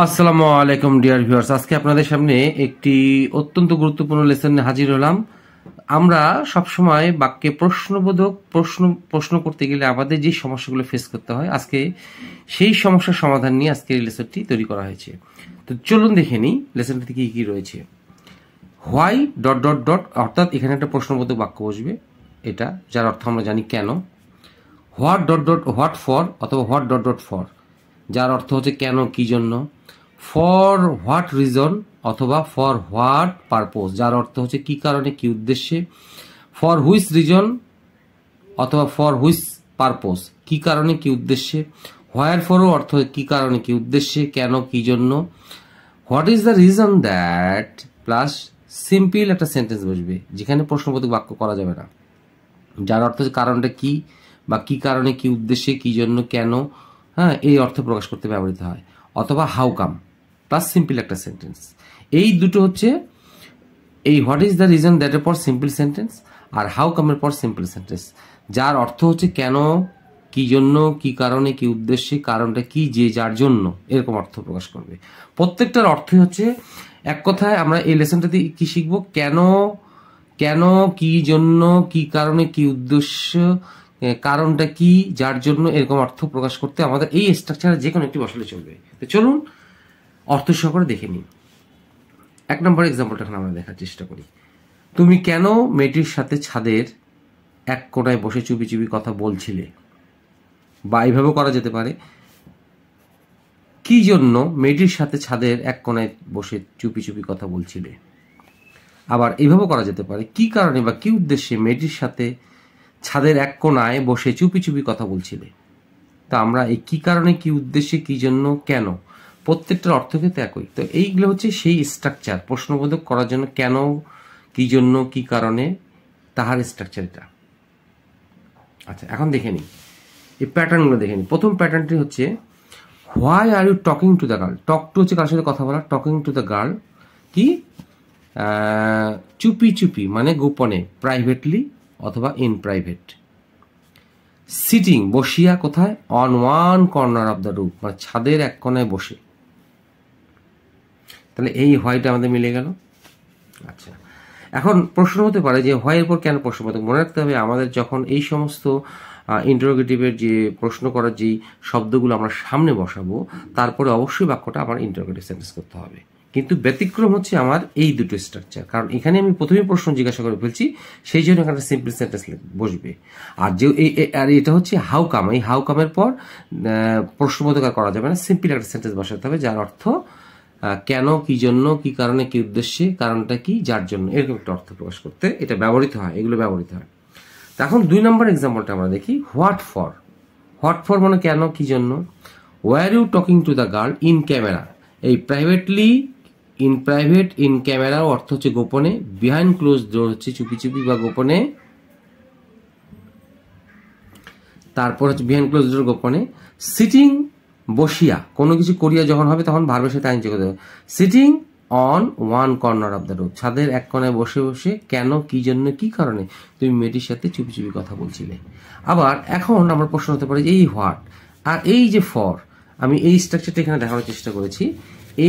আসসালামু আলাইকুম dear viewers, আজকে আপনাদের সামনে একটি অত্যন্ত গুরুত্বপূর্ণ লেসন নিয়ে হাজির হলাম। আমরা সবসময় বাক্যে প্রশ্নবোধক প্রশ্ন করতে গেলে আমাদের যে সমস্যাগুলো ফেস করতে হয়, আজকে সেই সমস্যার সমাধান নিয়ে আজকে এই লেসনটি তৈরি করা হয়েছে। তো চলুন দেখে নিই লেসনটিতে কি কি রয়েছে। হোয়াই ডট ডট ডট, অর্থাৎ এখানে একটা প্রশ্নবোধক বাক্য বসবে, এটা যার অর্থ আমরা জানি কেন। What dot dot what for, অথবা হোয়াট ডট ডট ফর, যার অর্থ হচ্ছে কেন কি জন্য। ফর হোয়াট রিজন, অথবা ফর হোয়াট পারপোজ, যার অর্থ হচ্ছে কি কারণে কি উদ্দেশ্যে। ফর হুইচ রিজন, অথবা ফর হুইচ পারপোজ, কি কারণে কি উদ্দেশ্যে। হোয়ার ফরও অর্থ কি কারণে কি উদ্দেশ্যে, কেন কি জন্য। What is the reason that, plus simple একটা সেন্টেন্স বসবে, যেখানে প্রশ্নবোধক বাক্য করা যাবে না, যার অর্থ কারণটা কি, বা কি কারণে কি উদ্দেশ্যে কি জন্য কেন, হ্যাঁ, এই অর্থ প্রকাশ করতে ব্যবহৃত হয়। অথবা হাউ কাম প্লাস সিম্পল একটা সেন্টেন্স। এই দুটো হচ্ছে এই হোয়াট ইজ দ্য রিজন দ্যাটের পর সিম্পল সেন্টেন্স, আর হাউ কামের পর সিম্পল সেন্টেন্স, যার অর্থ হচ্ছে কেন কি জন্য কি কারণে কি উদ্দেশ্যে, কারণটা কি যে যার জন্য, এরকম অর্থ প্রকাশ করবে। প্রত্যেকটার অর্থই হচ্ছে, এক কথায় আমরা এই লেসনটাতে কি শিখবো, কেন কেন কি জন্য কি কারণে কি উদ্দেশ্য, কারণটা কি যার জন্য, এরকম অর্থ প্রকাশ করতে আমাদের এই স্ট্রাকচারে যে কোনো একটি বসালে চলবে। তো চলুন অর্থ সহকারে দেখে নিই। এক নম্বর এক্সাম্পলটা এখন আমরা দেখার চেষ্টা করি। তুমি কেন মেয়েটির সাথে ছাদের এক কোণায় বসে চুপি চুপি কথা বলছিলে, বা এইভাবেও করা যেতে পারে, কি জন্য মেয়েটির সাথে ছাদের এক কোণায় বসে চুপি চুপি কথা বলছিলে। আবার এইভাবেও করা যেতে পারে, কি কারণে বা কি উদ্দেশ্যে মেয়েটির সাথে ছাদের এক কোণায় বসে চুপি চুপি কথা বলছিলে। তা আমরা এই কি কারণে কি উদ্দেশ্যে কি জন্য কেন, প্রত্যেকটার অর্থ কিন্তু একই। তো এইগুলো হচ্ছে সেই স্ট্রাকচার প্রশ্নবোধক করার জন্য, কেন কি জন্য কি কারণে, তাহার স্ট্রাকচার এটা। আচ্ছা, এখন দেখে নিই এই প্যাটার্নগুলো দেখে নিই। প্রথম প্যাটার্নটি হচ্ছে, why are you talking to the girl. Talk to হচ্ছে কার সাথে কথা বলা, টকিং টু দ্য গার্ল কি চুপি চুপি মানে গোপনে, প্রাইভেটলি অথবা ইন প্রাইভেট। সিটিং বসিয়া কোথায়, on one corner of the room মানে ছাদের এক কোণায় বসে। তাহলে এই হোয়াইটা আমাদের মিলে গেল। আচ্ছা, এখন প্রশ্ন হতে পারে যে হোয়াইয়ের পর কেন প্রশ্নবোধক। মনে রাখতে হবে, আমাদের যখন এই সমস্ত ইন্টারোগেটিভের যে প্রশ্ন করার যেই শব্দগুলো আমরা সামনে বসাবো, তারপরে অবশ্যই বাক্যটা আমার ইন্টারোগেটিভ সেন্টেন্স করতে হবে। কিন্তু ব্যতিক্রম হচ্ছে আমার এই দুটো স্ট্রাকচার, কারণ এখানে আমি প্রথমে প্রশ্ন জিজ্ঞাসা করে ফেলছি, সেই জন্য এখানে সিম্পল সেন্টেন্স বসবে। আর যে আর এটা হচ্ছে হাউ কাম, এই হাউ কামের পর প্রশ্নবোধক আর করা যাবে না, সিম্পল একটা সেন্টেন্স বসাতে হবে, যার অর্থ কেন কি জন্য কি কারণে কি উদ্দেশ্যে, কারণটা কি যার জন্য, এরকম একটা অর্থ প্রকাশ করতে এটা ব্যবহৃত হয়, এগুলো ব্যবহৃত হয়। এখন 2 নম্বর এক্সাম্পলটা আমরা দেখি। হোয়াট ফর, হোয়াট ফর মানে কেন কি জন্য। Were you talking to the girl in camera, এই privately in private, in camera অর্থ হচ্ছে গোপনে, বিহাইন্ড ক্লোজ ডোর হচ্ছে চুপি চুপি বা গোপনে, তারপর হচ্ছে বিহাইন্ড ক্লোজ ডোর গোপনে। সিটিং বসিয়া, কোনো কিছু করিয়া যখন হবে তখন ভার্বের সাথে আইনজি করতে হবে। Sitting on one corner of the room, ছাদের এক কোণায় বসে বসে কেন কি জন্য কি কারণে তুমি মেয়েটির সাথে চুপি চুপি কথা বলছিলে। আবার এখন আমার প্রশ্ন হতে পারে এই হোয়াট আর এই যে ফর, আমি এই স্ট্রাকচারটা এখানে দেখানোর চেষ্টা করেছি।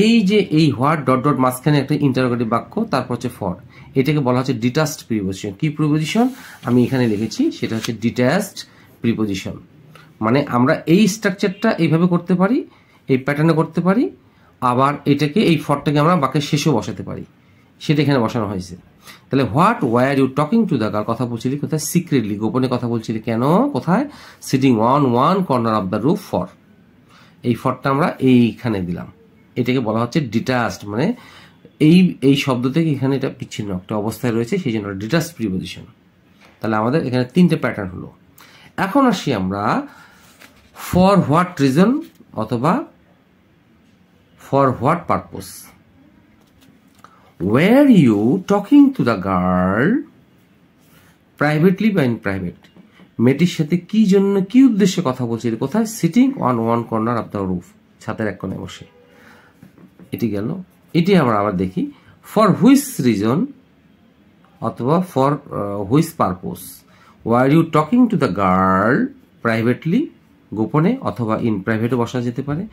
এই যে এই হোয়াট ডট ডট মাঝখানে একটা ইন্টারোগেটিভ বাক্য, তারপর হচ্ছে ফর, এটাকে বলা হচ্ছে ডিটাচড প্রিপোজিশন। কি প্রিপোজিশন আমি এখানে লিখেছি, সেটা হচ্ছে ডিটাচড প্রিপোজিশন। মানে আমরা এই স্ট্রাকচারটা এইভাবে করতে পারি, এই প্যাটার্নে করতে পারি, আবার এটাকে এই ফরটাকে আমরা বাক্যের শেষেও বসাতে পারি, সেটা এখানে বসানো হয়েছে। তাহলে what were you talking to the girl, কথা বলছিলি কোথায়, সিক্রেটলি গোপনে কথা বলছিলি, কেন কোথায়, sitting on one corner of the roof for, এই ফরটা আমরা এইখানে দিলাম, এটাকে বলা হচ্ছে ডিটাচড, মানে এই শব্দ থেকে এখানে এটা বিচ্ছিন্ন একটা অবস্থায় রয়েছে, সেই জন্য ডিটাচড প্রিপোজিশন। তাহলে আমাদের এখানে 3টে প্যাটার্ন হলো। এখন আসি আমরা ফর হোয়াট রিজন অথবা for what purpose. Were you talking to the girl privately বা ইন প্রাইভেট, মেয়েটির সাথে কি জন্য কি উদ্দেশ্যে কথা বলছিল কোথায়, sitting on one corner of the roof, ছাদের এক কোণে বসে। এটি গেল। এটি আমরা আবার দেখি, ফর হুইচ রিজন অথবা for which purpose. Were you talking to the girl privately গোপনে অথবা ইন প্রাইভেটও বসা যেতে পারে।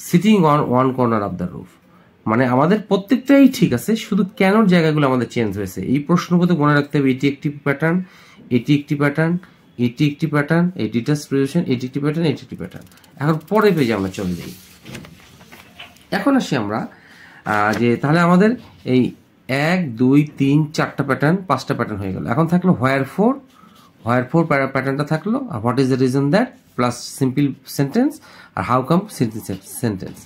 Sitting on one corner of the roof, মানে আমাদের প্রত্যেকটাই ঠিক আছে, শুধু কেনর জায়গাগুলো আমাদের চেঞ্জ হয়েছে। এই প্রশ্নবোধক মনে রাখতে হবে, এটি একটি প্যাটার্ন, এটি একটি প্যাটার্ন, এটি একটি প্যাটার্ন, এই ডিটাচ প্রিপোজিশন, এটি একটি প্যাটার্ন, এটি একটি প্যাটার্ন। এখন পরের পেজে আমরা চলে যাই। এখন আসি আমরা যে তাহলে আমাদের এই 1 2 3 4টা প্যাটার্ন, 5টা প্যাটার্ন হয়ে গেল। এখন থাকলো হোয়ার ফোর প্যাটার্নটা থাকলো, আর what is the reason that plus simple sentence, আর হাউ কাম সেন্টেন্স।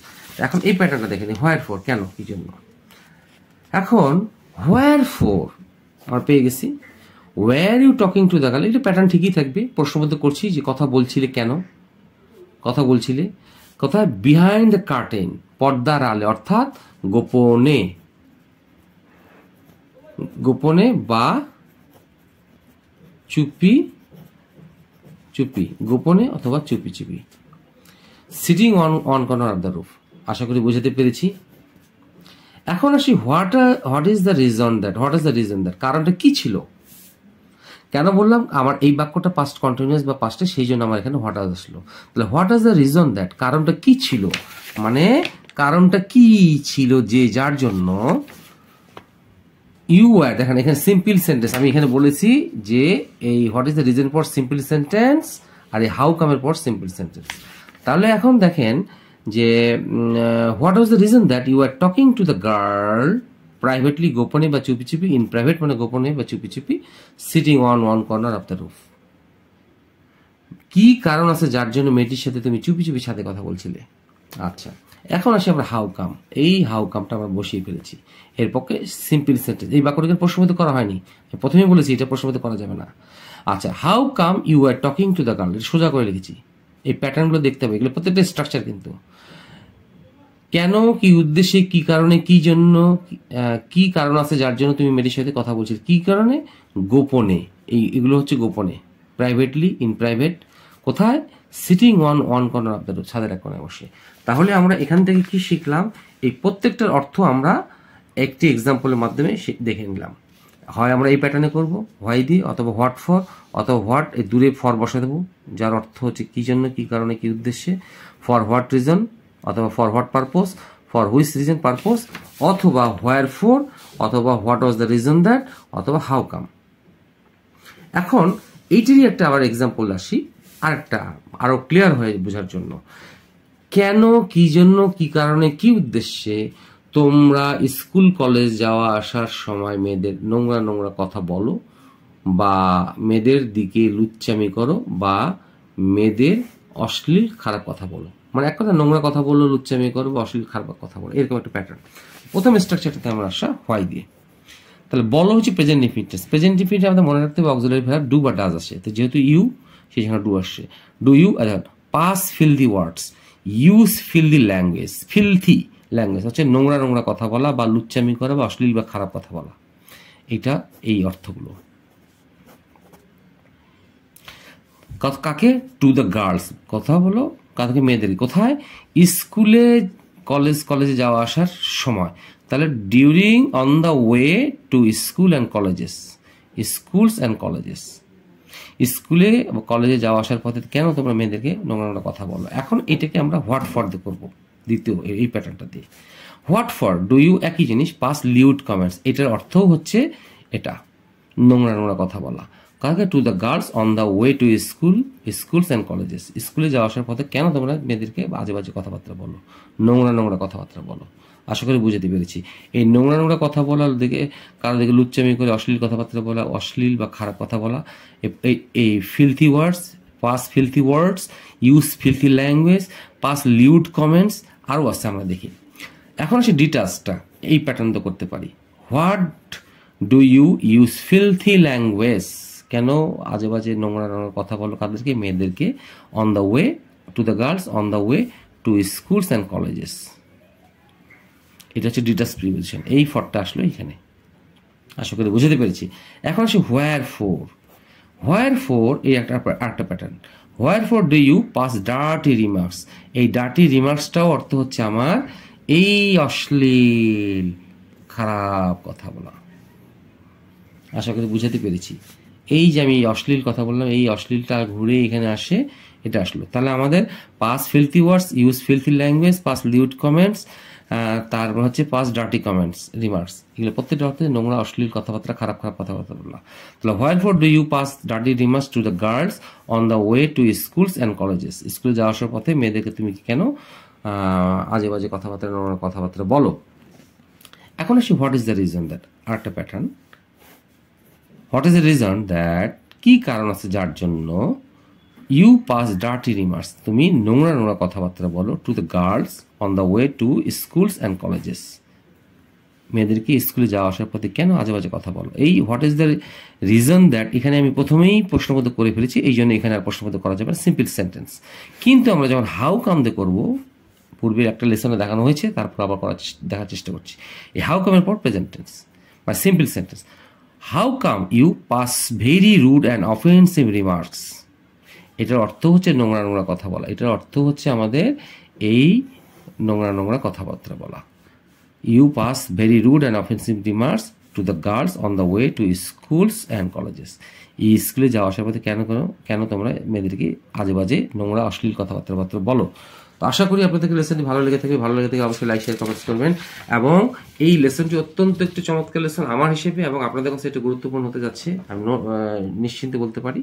এখন এই প্যাটার্নটা দেখে নিই, হোয়ার ফোর কেন, কি জন্য। এখন হোয়ার ফোর আমরা পেয়ে গেছি, were you talking to the girl, এটা প্যাটার্ন ঠিকই থাকবে। প্রশ্নবোধক করছি যে কথা বলছিলে কেন, কথা বলছিলে কোথায়, বিহাইন্ড দ্য কার্টেন, পর্দার আলে, অর্থাৎ গোপনে, গোপনে বা চুপি চুপি, গোপনে অথবা চুপি চুপি। Sitting on corner of the roof, আশা করি বুঝাতে পেরেছি। এখন আসি what is the reason that, কারণটা কি ছিল। কেন বললাম, আমার এই বাক্যটা পাস্ট কন্টিনিউয়াস বা পাস্টে, সেই জন্য আমার এখানে হোয়াট আসলো। তাহলে what is the reason that, কারণটা কি ছিল, মানে কারণটা কি ছিল যে যার জন্য ইউ ওয়্যার, দেখেন এখানে সিম্পল সেন্টেন্স, আমি এখানে বলেছি যে এই what is the reason for simple sentence, আর এই হাউ কামের পর সিম্পল সেন্টেন্স। তাহলে এখন দেখেন যে what was the reason that you are talking to the girl privately, গোপনে বা চুপি চুপি, ইন প্রাইভেট মানে গোপনে বা চুপি চুপি, sitting on one corner of the roof. কি কারণ আছে যার জন্য মেয়েটির সাথে তুমি চুপি চুপি সাথে কথা বলছিলে। আচ্ছা, এখন আসি আমরা হাউ কাম, এই হাউ কামটা আমরা বসিয়ে ফেলেছি। এর পক্ষে সিম্পল সেন্টেন্স, এই বাক্যটাকে প্রশ্নবোধক করা হয়নি, প্রথমেই বলেছি এটা প্রশ্নবোধক করা যাবে না। আচ্ছা, how come you are talking to the girl, সোজা করে লিখেছি। এই প্যাটার্নগুলো দেখতে হবে, এগুলো প্রত্যেকটা স্ট্রাকচার কিন্তু। কেন, কি উদ্দেশ্যে, কি কারণে, কি জন্য, কি কারণ আছে যার জন্য তুমি মেয়েটির সাথে কথা বলছিলে, কি কারণে, গোপনে, এগুলো হচ্ছে গোপনে, প্রাইভেটলি, ইন প্রাইভেট, কোথায়, sitting on one corner of the roof, ছাদের এক কোণায় বসে। তাহলে আমরা এখান থেকে কি শিখলাম, এই প্রত্যেকটার অর্থ আমরা একটি এক্সাম্পলের মাধ্যমে দেখে নিলাম। হয় আমরা এই প্যাটার্নে করব, হোয়াই দিয়ে, অথবা হোয়াট ফর, অথবা হোয়াট এই দূরে ফর বসে দেবো, যার অর্থ হচ্ছে কি জন্য, কি কারণে, কি উদ্দেশ্যে, ফর হোয়াট রিজন, অথবা for what purpose, for which reason purpose, অথবা হোয়ার ফোর, অথবা what was the reason that, অথবা হাউ কাম। এখন এইটারই একটা আবার এক্সাম্পল আসি, আরেকটা আরো ক্লিয়ার হয়ে বোঝার জন্য। কেন, কি জন্য, কি কারণে, কি উদ্দেশ্যে তোমরা স্কুল কলেজ যাওয়া আসার সময় মেয়েদের নোংরা নোংরা কথা বলো, বা মেয়েদের দিকে লুচ্চামি করো, বা মেয়েদের অশ্লীল খারাপ কথা বলো, মানে এক কথা নোংরা কথা বললো, লুচ্চামি করো বা অশ্লীল খারাপ কথা বলো, এরকম একটা প্যাটার্ন। প্রথম স্ট্রাকচারটাতে আমরা আসা হোয়াই দিয়ে। তাহলে বলো হচ্ছে প্রেজেন্ট ইনফিনিটিভ। প্রেজেন্ট ইনফিনিটিভ আমাদের মনে রাখতে হবে অক্সিলারি ভার্ব ডু বা ডাজ আসে, তো যেহেতু ইউ সেই জন্য ডু আসছে। Do you, pass filthy words, use filthy language, filthy language হচ্ছে নোংরা নোংরা কথা বলা বা লুচ্চামি করা বা অশ্লীল বা খারাপ কথা বলা, এটা এই অর্থগুলো। কাকে, টু দ্য গার্লস, কথা বলো কাকে, মেয়েদের, কোথায়, স্কুলে কলেজে যাওয়া আসার সময়। তাহলে during on the way to school and colleges, schools and colleges, স্কুলে কলেজে যাওয়া আসার পথে কেন তোমরা মেয়েদেরকে নোংরা নোংরা কথা বলো। এখন এটাকে আমরা হোয়াট ফর দিয়ে করবো, দ্বিতীয় এই প্যাটার্নটা দিয়ে। হোয়াট ফর, ডু ইউ একই জিনিস, পাস লিউড কমেন্টস, এটার অর্থও হচ্ছে এটা নোংরা নোংরা কথা বলা। কাকে, two the girls on the way to schools and colleges, স্কুলে যাওয়া আসার পথে কেন তোমরা মেয়েদেরকে বাজে বাজে কথাবার্তা বলো, নোংরা নোংরা কথাবার্তা বলো। আশা করি বুঝাতে পেরেছি। এই নোংরা নোংরা কথা বলার দিকে, কারো দিকে লুচ্চামি করে অশ্লীল কথাবার্তা বলা, অশ্লীল বা খারাপ কথা বলা, এই ফিলথি ওয়ার্ডস, পাস ফিলথি ওয়ার্ডস, use filthy language, pass লিউড comments, আরও আছে আমরা দেখি। এখন আসে ডিটাচটা, এই প্যাটার্ন তো করতে পারি। What do you use filthy language, কেন আজে বাজে নোংরা নোংরা কথা বলো কাদেরকে, মেয়েদেরকে, on the way to the girls, on the way to schools and colleges, এটা হচ্ছে ডিটাচ প্রিপোজিশন। এই ফরটা আসলো এখানে, আশা করি বুঝতে পেরেছি। এখন আসি হোয়ার ফোর। হোয়ার ফোর এই একটা pattern. Wherefore do you pass dirty remarks, এই ডার্টি রিমার্কসটাও অর্থ হচ্ছে আমার এই অশ্লীল খারাপ কথা বলা। আশা করি বুঝাতে পেরেছি। এই যে আমি অশ্লীল কথা বললাম, এই অশ্লীলটা ঘুরে এখানে আসে, এটা আসলো। তাহলে আমাদের পাস ফিলথি ওয়ার্ডস, use filthy language, pass লিউড comments, তারপর হচ্ছে পাস ডার্টি কমেন্টস, রিমার্কস, এগুলো প্রত্যেকটা অর্থে নোংরা অশ্লীল কথাবার্তা, খারাপ খারাপ কথাবার্তা বললাম। তাহলে why for do you pass dirty remarks to the girls on the way to schools and colleges? স্কুলে যাওয়া আসার পথে মেয়েদেরকে তুমি কেন আজে বাজে কথাবার্তা, নোংরা কথাবার্তা বলো? এখন আসি what is the reason that, আরেকটা pattern. What is the reason that, কি কারণ আছে যার জন্য ইউ পাস ডার্টি রিমার্কস, তুমি নোংরা নোংরা কথাবার্তা বলো, two the girls on the way to schools and colleges? মেয়েদেরকে স্কুলে যাওয়া আসার পথে কেন আজে বাজে কথা বলো? এই what is the reason that, এখানে আমি প্রথমেই প্রশ্নবোধক করে ফেলেছি, এই জন্য এখানে আর প্রশ্নবোধক করা যাবে না, সিম্পল সেন্টেন্স। কিন্তু আমরা যখন হাউ কাম দিয়ে করবো, পূর্বের একটা লেসনে দেখানো হয়েছে, তারপর আবার দেখার চেষ্টা করছি। এই হাউ কামের পর প্রেজেন্ট টেন্স বা simple sentence. How come you pass very rude and offensive remarks? এটার অর্থ হচ্ছে নোংরা নোংরা কথা বলা, এটার অর্থ হচ্ছে আমাদের এই নোংরা নোংরা কথাবার্তা বলা। You pass very rude and offensive remarks to the girls on the way to schools and colleges. এই স্কুলে যাওয়া আসার পথে কেন তোমরা মেয়েদেরকে আজে বাজে নোংরা অশ্লীল কথাবার্তা বলো? তো আশা করি আপনাদেরকে লেসনটি ভালো লেগে থাকে অবশ্যই লাইক শেয়ার কমেন্টস করবেন। এবং এই লেসনটি অত্যন্ত একটি চমৎকার লেসন আমার হিসেবে, এবং আপনাদের কাছে এটা গুরুত্বপূর্ণ হতে যাচ্ছে, আমি নিশ্চিন্তে বলতে পারি।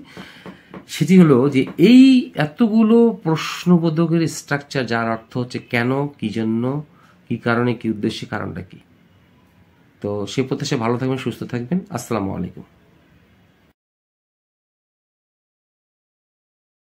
সেটি হলো যে এই এতগুলো প্রশ্নবোধকের স্ট্রাকচার, যার অর্থ হচ্ছে কেন, কি জন্য, কি কারণে, কি উদ্দেশ্যে, কারণটা কি। তো সে প্রত্যাশায় ভালো থাকবেন, সুস্থ থাকবেন। আসসালামু আলাইকুম।